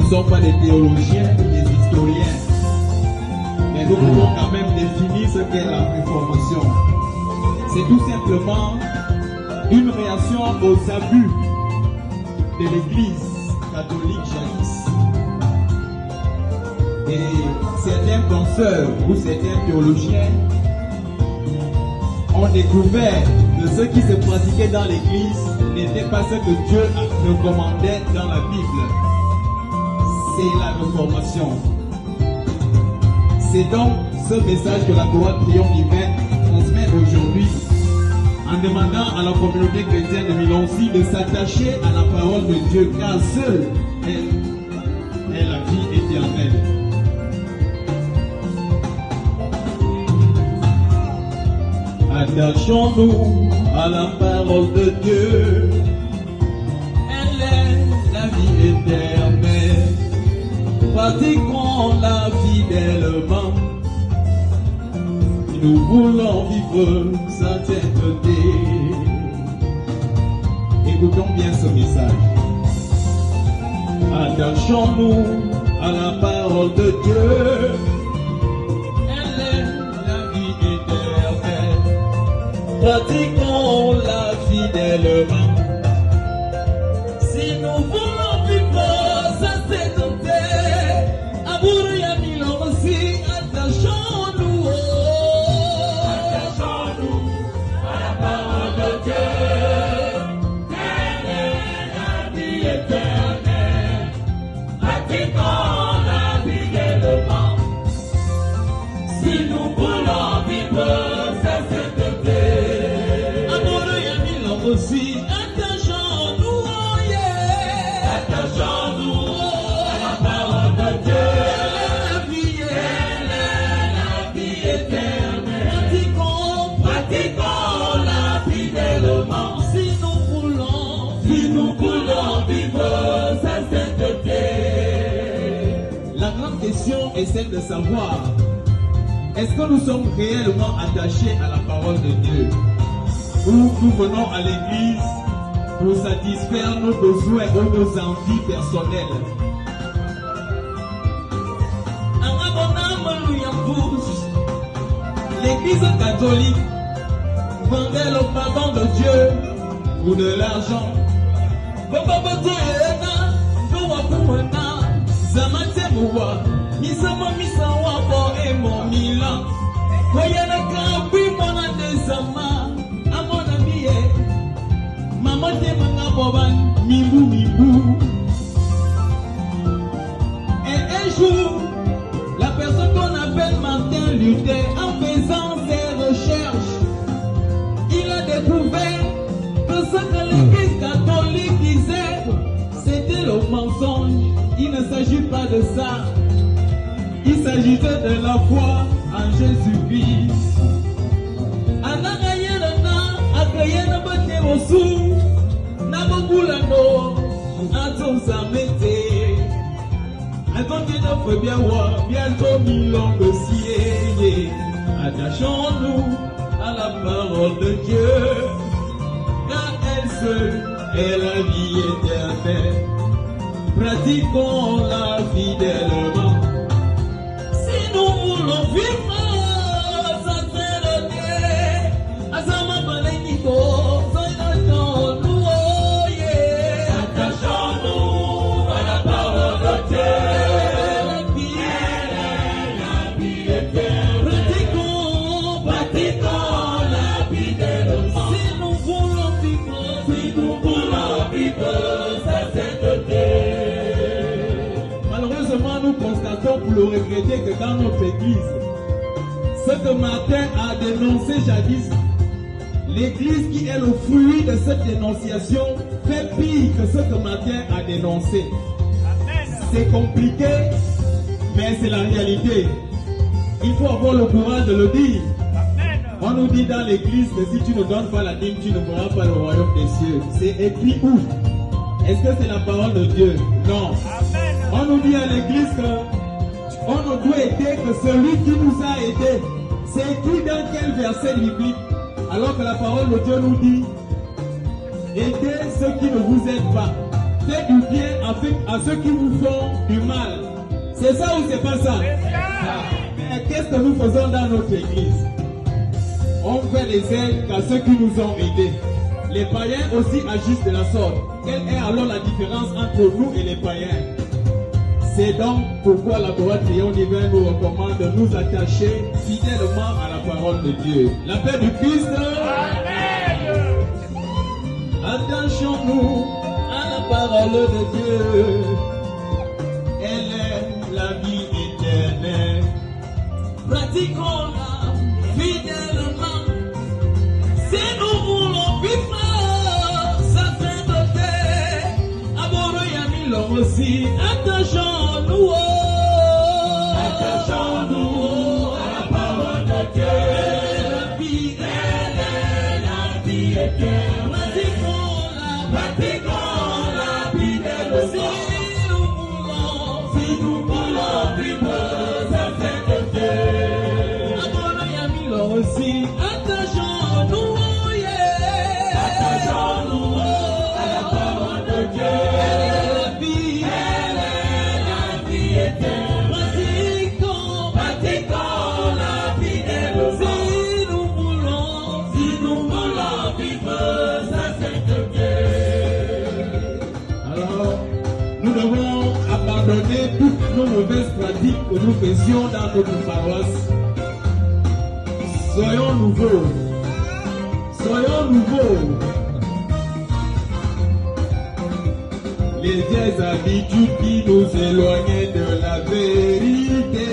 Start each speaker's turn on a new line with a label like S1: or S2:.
S1: ne sommes pas des théologiens ou des historiens, mais nous pouvons quand même définir ce qu'est la réformation. C'est tout simplement une réaction aux abus de l'Église catholique jadis. Et certains penseurs ou certains théologiens ont découvert que ce qui se pratiquait dans l'Église n'était pas ce que Dieu recommandait dans la Bible. C'est la réformation. C'est donc ce message que la droite triomphe transmet aujourd'hui en demandant à la communauté chrétienne de Miloncy de s'attacher à la parole de Dieu, car seule elle est la vie éternelle. Attachons-nous à la parole de Dieu. Elle est la vie éternelle. Pratiquons-la fidèlement. Nous voulons vivre sainteté. Écoutons bien ce message. Attachons-nous à la parole de Dieu. Elle est la vie éternelle. Pratiquons-la fidèlement. Si nous voulons vivre sainteté, amour ya Miloncy, attachons-nous. Attachons-nous à la parole de Dieu. Elle est la vie éternelle. Pratiquons-la fidèlement. Si nous voulons vivre sainteté, aussi, attachons-nous, oh yeah. Attachons-nous à la parole de Dieu. Elle est la vie éternelle. Pratiquons-la fidèlement. Si nous voulons vivre sa sainteté. La grande question est celle de savoir, est-ce que nous sommes réellement attachés à la parole de Dieu? Ou nous venons à l'église pour satisfaire nos besoins ou nos envies personnelles. L'église catholique vendait le pardon de Dieu pour de l'argent. Maman te boban mibou. Et un jour, la personne qu'on appelle Martin Luther, en faisant ses recherches, il a découvert que ce que l'Église catholique disait, c'était le mensonge. Il ne s'agit pas de ça. Il s'agissait de la foi en Jésus-Christ. Attachons-nous à la parole de Dieu, car elle seule est la vie éternelle. Pratiquons-la fidèlement. Si nous voulons vivre pour le regretter que dans notre église, ce que Martin a dénoncé jadis, l'église qui est le fruit de cette dénonciation fait pire que ce que Martin a dénoncé. C'est compliqué, mais c'est la réalité. Il faut avoir le courage de le dire. On nous dit dans l'église que si tu ne donnes pas la dîme, tu ne verras pas le royaume des cieux. C'est écrit où? Est-ce que c'est la parole de Dieu? Non. On nous dit à l'église que on ne doit aider que celui qui nous a aidés. C'est écrit dans quel verset biblique? Alors que la parole de Dieu nous dit, aidez ceux qui ne vous aident pas. faites du bien à ceux qui vous font du mal. C'est ça ou c'est pas ça? Mais qu'est-ce que nous faisons dans notre église? On fait les aides à ceux qui nous ont aidés. Les païens aussi agissent de la sorte. Quelle est alors la différence entre nous et les païens? C'est donc pourquoi la droite Léon Divin nous recommande de nous attacher fidèlement à la parole de Dieu. La paix du Christ. Amen. Attachons-nous à la parole de Dieu. Elle est la vie éternelle. Pratiquons-la fidèlement. Si nous voulons vivre sa sainteté, aboro yami l'homme aussi. Attachons-nous à la parole de Dieu. La vie, elle est la vie éternelle. Pratiquons-la fidèlement. Si nous voulons vivre sa sainteté, aboro yami l'homme aussi. Attachons-nous à la parole de Dieu. Nous devons abandonner toutes nos mauvaises pratiques que nous faisions dans notre paroisse. Soyons nouveaux. Soyons nouveaux. Les vieilles habitudes qui nous éloignaient de la vérité.